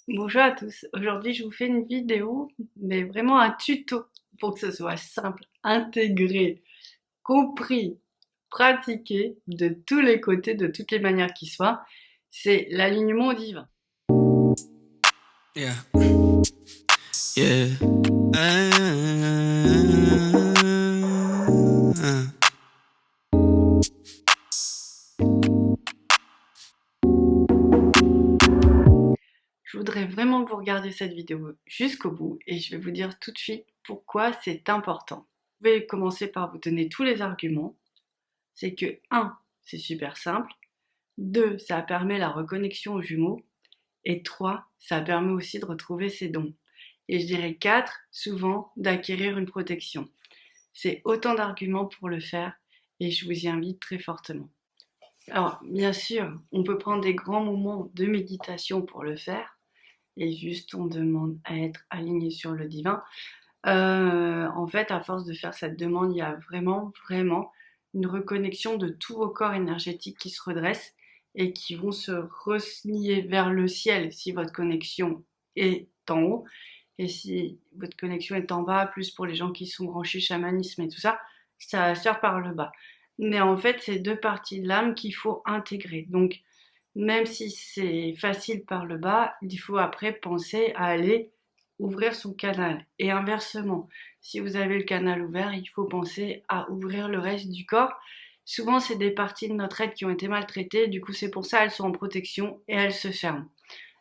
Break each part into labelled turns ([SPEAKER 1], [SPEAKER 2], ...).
[SPEAKER 1] Bonjour à tous, aujourd'hui je vous fais une vidéo, mais vraiment un tuto pour que ce soit simple, intégré, compris, pratiqué de tous les côtés, de toutes les manières qui soient. C'est l'alignement divin.
[SPEAKER 2] Yeah, yeah.
[SPEAKER 1] Je voudrais vraiment que vous regardiez cette vidéo jusqu'au bout et je vais vous dire tout de suite pourquoi c'est important. Je vais commencer par vous donner tous les arguments. C'est que 1, c'est super simple. 2, ça permet la reconnexion aux jumeaux. Et 3, ça permet aussi de retrouver ses dons. Et je dirais 4, souvent, d'acquérir une protection. C'est autant d'arguments pour le faire et je vous y invite très fortement. Alors, bien sûr, on peut prendre des grands moments de méditation pour le faire et juste on demande à être aligné sur le divin. En fait, à force de faire cette demande, il y a vraiment une reconnexion de tous vos corps énergétiques qui se redressent et qui vont se relier vers le ciel si votre connexion est en haut. Et si votre connexion est en bas, plus pour les gens qui sont branchés chamanisme et tout ça, ça va se faire par le bas. Mais en fait, c'est deux parties de l'âme qu'il faut intégrer. Donc, même si c'est facile par le bas, il faut après penser à aller ouvrir son canal. Et inversement, si vous avez le canal ouvert, il faut penser à ouvrir le reste du corps. Souvent, c'est des parties de notre être qui ont été maltraitées, du coup, c'est pour ça qu'elles sont en protection et elles se ferment.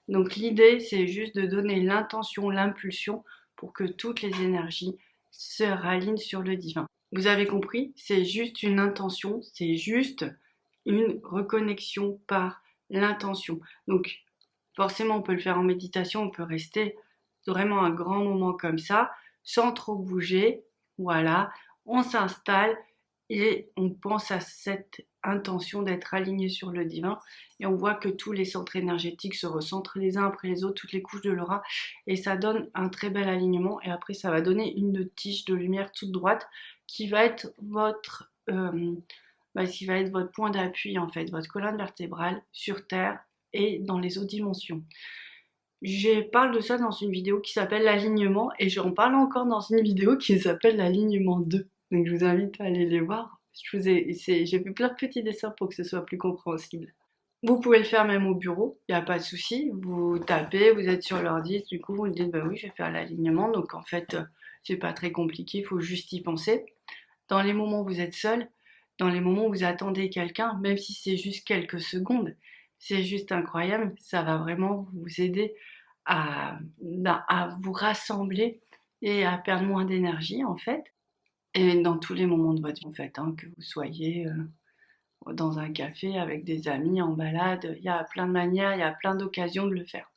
[SPEAKER 1] Donc, l'idée, c'est juste de donner l'intention, l'impulsion pour que toutes les énergies se ralignent sur le divin. Vous avez compris? C'est juste une intention, c'est juste une reconnexion par l'intention. Donc, forcément, on peut le faire en méditation, on peut rester vraiment un grand moment comme ça, sans trop bouger. Voilà, on s'installe et on pense à cette intention d'être aligné sur le divin et on voit que tous les centres énergétiques se recentrent les uns après les autres, toutes les couches de l'aura et ça donne un très bel alignement et après ça va donner une tige de lumière toute droite qui va être votre point d'appui en fait, votre colonne vertébrale sur Terre et dans les autres dimensions. Je parle de ça dans une vidéo qui s'appelle l'alignement et j'en parle encore dans une vidéo qui s'appelle l'alignement 2. Donc je vous invite à aller les voir. J'ai fait plein de petits dessins pour que ce soit plus compréhensible. Vous pouvez le faire même au bureau, il n'y a pas de souci. Vous tapez, vous êtes sur l'ordi, du coup vous dites bah oui je vais faire l'alignement. Donc en fait c'est pas très compliqué, il faut juste y penser. Dans les moments où vous êtes seul, dans les moments où vous attendez quelqu'un, même si c'est juste quelques secondes, c'est juste incroyable. Ça va vraiment vous aider à vous rassembler et à perdre moins d'énergie en fait. Et dans tous les moments de votre vie en fait, hein, que vous soyez dans un café avec des amis en balade, il y a plein de manières, il y a plein d'occasions de le faire.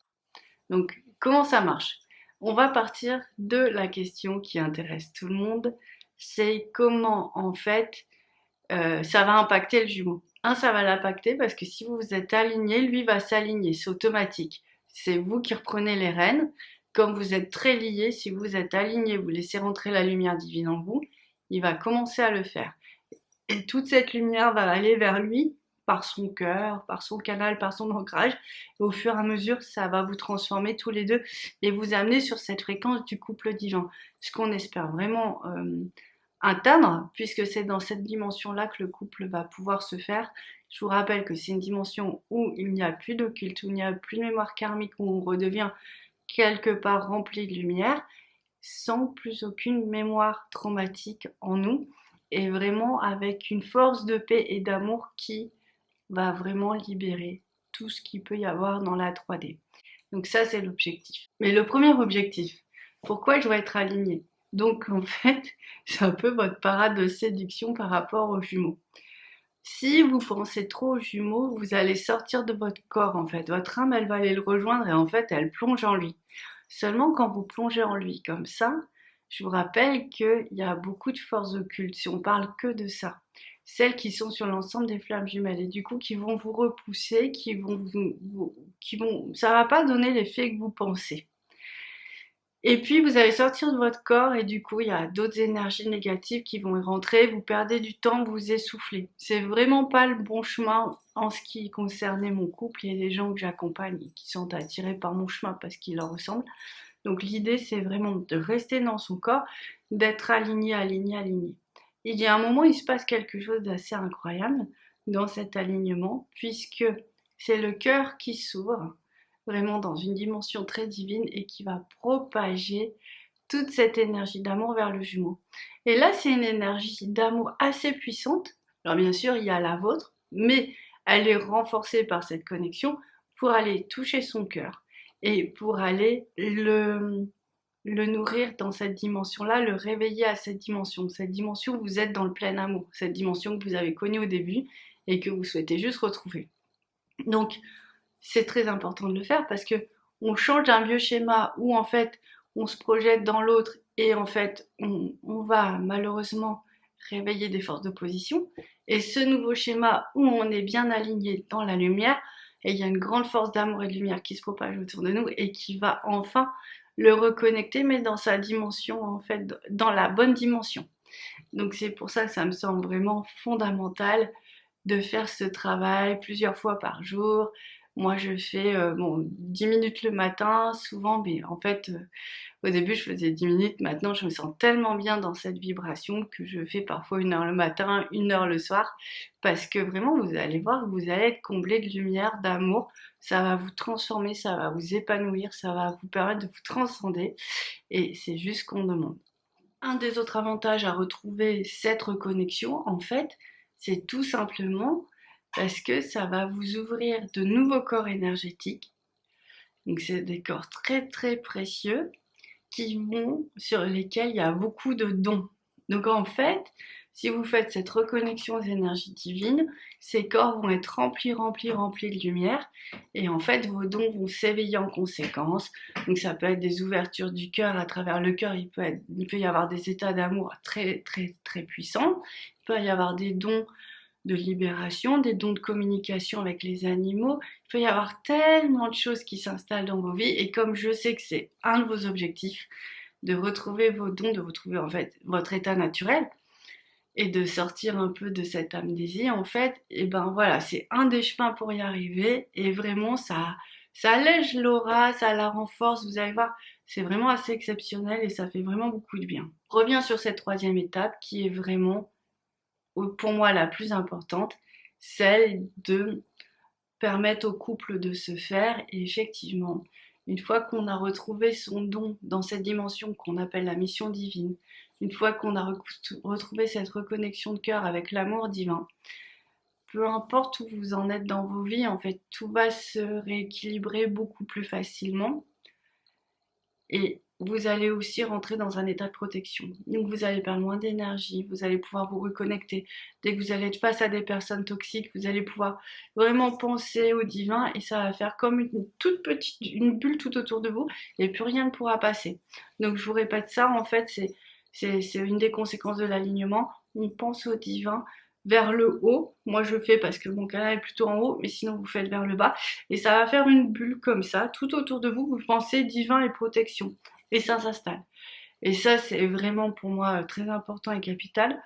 [SPEAKER 1] Donc comment ça marche? On va partir de la question qui intéresse tout le monde, c'est comment en fait ça va impacter le jumeau. Un, ça va l'impacter parce que si vous vous êtes aligné, lui va s'aligner, c'est automatique. C'est vous qui reprenez les rênes. Comme vous êtes très liés, si vous êtes aligné, vous laissez rentrer la lumière divine en vous, il va commencer à le faire. Et toute cette lumière va aller vers lui par son cœur, par son canal, par son ancrage. Et au fur et à mesure, ça va vous transformer tous les deux et vous amener sur cette fréquence du couple divin. Ce qu'on espère vraiment atteindre, puisque c'est dans cette dimension-là que le couple va pouvoir se faire. Je vous rappelle que c'est une dimension où il n'y a plus d'occulte, où il n'y a plus de mémoire karmique, où on redevient quelque part rempli de lumière, sans plus aucune mémoire traumatique en nous, et vraiment avec une force de paix et d'amour qui va vraiment libérer tout ce qu'il peut y avoir dans la 3D. Donc ça, c'est l'objectif. Mais le premier objectif, pourquoi je dois être alignée? Donc en fait, c'est un peu votre parade de séduction par rapport aux jumeaux. Si vous pensez trop aux jumeaux, vous allez sortir de votre corps en fait. Votre âme, elle va aller le rejoindre et en fait, elle plonge en lui. Seulement quand vous plongez en lui comme ça, je vous rappelle qu'il y a beaucoup de forces occultes, si on parle que de ça. Celles qui sont sur l'ensemble des flammes jumelles et du coup qui vont vous repousser, ça va pas donner l'effet que vous pensez. Et puis vous allez sortir de votre corps et du coup il y a d'autres énergies négatives qui vont y rentrer, vous perdez du temps, vous vous essoufflez. C'est vraiment pas le bon chemin en ce qui concernait mon couple. Il y a des gens que j'accompagne et qui sont attirés par mon chemin parce qu'ils leur ressemblent. Donc l'idée c'est vraiment de rester dans son corps, d'être aligné, aligné, aligné. Il y a un moment, il se passe quelque chose d'assez incroyable dans cet alignement, puisque c'est le cœur qui s'ouvre vraiment dans une dimension très divine et qui va propager toute cette énergie d'amour vers le jumeau. Et là, c'est une énergie d'amour assez puissante. Alors bien sûr, il y a la vôtre, mais elle est renforcée par cette connexion pour aller toucher son cœur et pour aller le nourrir dans cette dimension-là, le réveiller à cette dimension. Cette dimension, vous êtes dans le plein amour, cette dimension que vous avez connue au début et que vous souhaitez juste retrouver. Donc, c'est très important de le faire parce que on change d'un vieux schéma où en fait on se projette dans l'autre et en fait on va malheureusement réveiller des forces d'opposition. Et ce nouveau schéma où on est bien aligné dans la lumière, et il y a une grande force d'amour et de lumière qui se propage autour de nous et qui va enfin le reconnecter, mais dans sa dimension, en fait, dans la bonne dimension. Donc c'est pour ça que ça me semble vraiment fondamental de faire ce travail plusieurs fois par jour. Moi, je fais 10 minutes le matin, souvent, mais en fait, au début, je faisais 10 minutes. Maintenant, je me sens tellement bien dans cette vibration que je fais parfois 1 heure le matin, 1 heure le soir, parce que vraiment, vous allez voir, vous allez être comblé de lumière, d'amour. Ça va vous transformer, ça va vous épanouir, ça va vous permettre de vous transcender. Et c'est juste ce qu'on demande. Un des autres avantages à retrouver cette reconnexion, en fait, c'est tout simplement parce que ça va vous ouvrir de nouveaux corps énergétiques. Donc c'est des corps très très précieux sur lesquels il y a beaucoup de dons. Donc en fait, si vous faites cette reconnexion aux énergies divines, ces corps vont être remplis, remplis, remplis de lumière et en fait vos dons vont s'éveiller en conséquence. Donc ça peut être des ouvertures du cœur à travers le cœur, il peut y avoir des états d'amour très très très puissants, il peut y avoir des dons de libération, des dons de communication avec les animaux. Il peut y avoir tellement de choses qui s'installent dans vos vies et comme je sais que c'est un de vos objectifs, de retrouver vos dons, de retrouver en fait votre état naturel et de sortir un peu de cette amnésie en fait, et ben voilà, c'est un des chemins pour y arriver et vraiment ça allège l'aura, ça la renforce, vous allez voir, c'est vraiment assez exceptionnel et ça fait vraiment beaucoup de bien. Je reviens sur cette troisième étape qui est vraiment pour moi la plus importante, celle de permettre au couple de se faire. Et effectivement, une fois qu'on a retrouvé son don dans cette dimension qu'on appelle la mission divine, une fois qu'on a retrouvé cette reconnexion de cœur avec l'amour divin, peu importe où vous en êtes dans vos vies, en fait, tout va se rééquilibrer beaucoup plus facilement. Et vous allez aussi rentrer dans un état de protection. Donc vous allez perdre moins d'énergie, vous allez pouvoir vous reconnecter. Dès que vous allez être face à des personnes toxiques, vous allez pouvoir vraiment penser au divin et ça va faire comme une toute petite, une bulle tout autour de vous et plus rien ne pourra passer. Donc je vous répète ça, en fait, c'est une des conséquences de l'alignement. On pense au divin vers le haut. Moi je fais parce que mon canal est plutôt en haut, mais sinon vous faites vers le bas. Et ça va faire une bulle comme ça, tout autour de vous, vous pensez divin et protection. Et ça s'installe. Et ça, c'est vraiment pour moi très important et capital,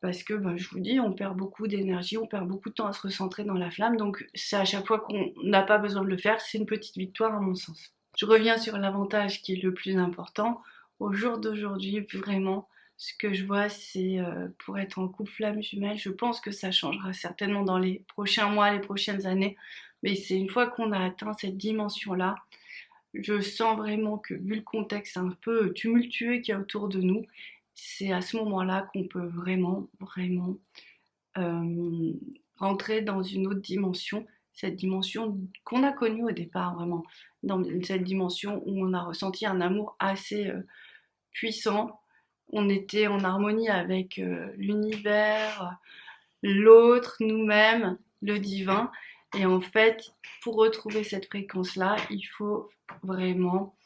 [SPEAKER 1] parce que je vous dis, on perd beaucoup d'énergie, on perd beaucoup de temps à se recentrer dans la flamme, donc c'est à chaque fois qu'on n'a pas besoin de le faire, c'est une petite victoire à mon sens. Je reviens sur l'avantage qui est le plus important. Au jour d'aujourd'hui, vraiment, ce que je vois, c'est pour être en couple flamme jumelle, je pense que ça changera certainement dans les prochains mois, les prochaines années, mais c'est une fois qu'on a atteint cette dimension-là, je sens vraiment que vu le contexte un peu tumultueux qu'il y a autour de nous, c'est à ce moment-là qu'on peut vraiment, vraiment euh, rentrer dans une autre dimension, cette dimension qu'on a connue au départ, vraiment, dans cette dimension où on a ressenti un amour assez puissant. On était en harmonie avec l'univers, l'autre, nous-mêmes, le divin. Et en fait, pour retrouver cette fréquence-là, il faut vraiment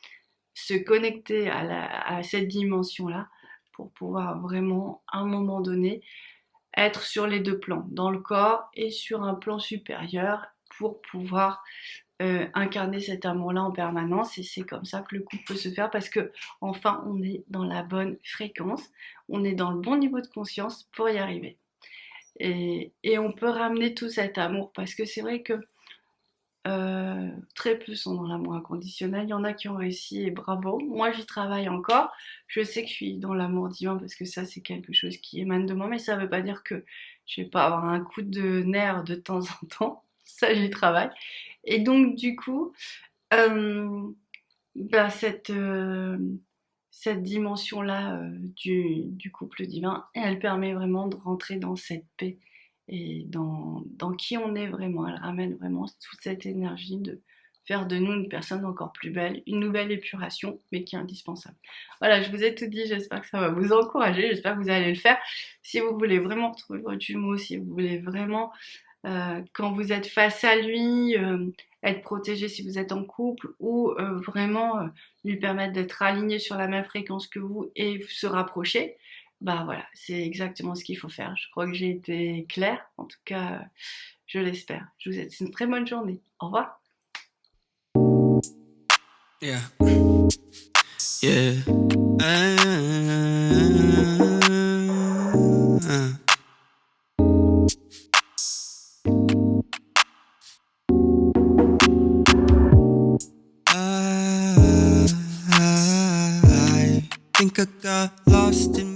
[SPEAKER 1] se connecter à cette dimension-là pour pouvoir vraiment, à un moment donné, être sur les deux plans, dans le corps et sur un plan supérieur, pour pouvoir incarner cet amour-là en permanence, et c'est comme ça que le couple peut se faire, parce que enfin on est dans la bonne fréquence, on est dans le bon niveau de conscience pour y arriver. Et on peut ramener tout cet amour, parce que c'est vrai que très peu sont dans l'amour inconditionnel. Il y en a qui ont réussi et bravo. Moi, j'y travaille encore. Je sais que je suis dans l'amour divin, parce que ça, c'est quelque chose qui émane de moi, mais ça veut pas dire que je vais pas avoir un coup de nerf de temps en temps. Ça, j'y travaille. Et donc, du coup, euh, bah, cette dimension-là du couple divin, elle permet vraiment de rentrer dans cette paix et dans qui on est vraiment. Elle ramène vraiment toute cette énergie de faire de nous une personne encore plus belle, une nouvelle épuration, mais qui est indispensable. Voilà, je vous ai tout dit, j'espère que ça va vous encourager, j'espère que vous allez le faire. Si vous voulez vraiment retrouver votre jumeau, si vous voulez vraiment quand vous êtes face à lui, être protégé si vous êtes en couple, ou vraiment lui permettre d'être aligné sur la même fréquence que vous et se rapprocher, bah voilà, c'est exactement ce qu'il faut faire. Je crois que j'ai été claire, en tout cas, je l'espère. Je vous souhaite une très bonne journée. Au revoir.
[SPEAKER 2] Yeah. Yeah. I think I got lost in me.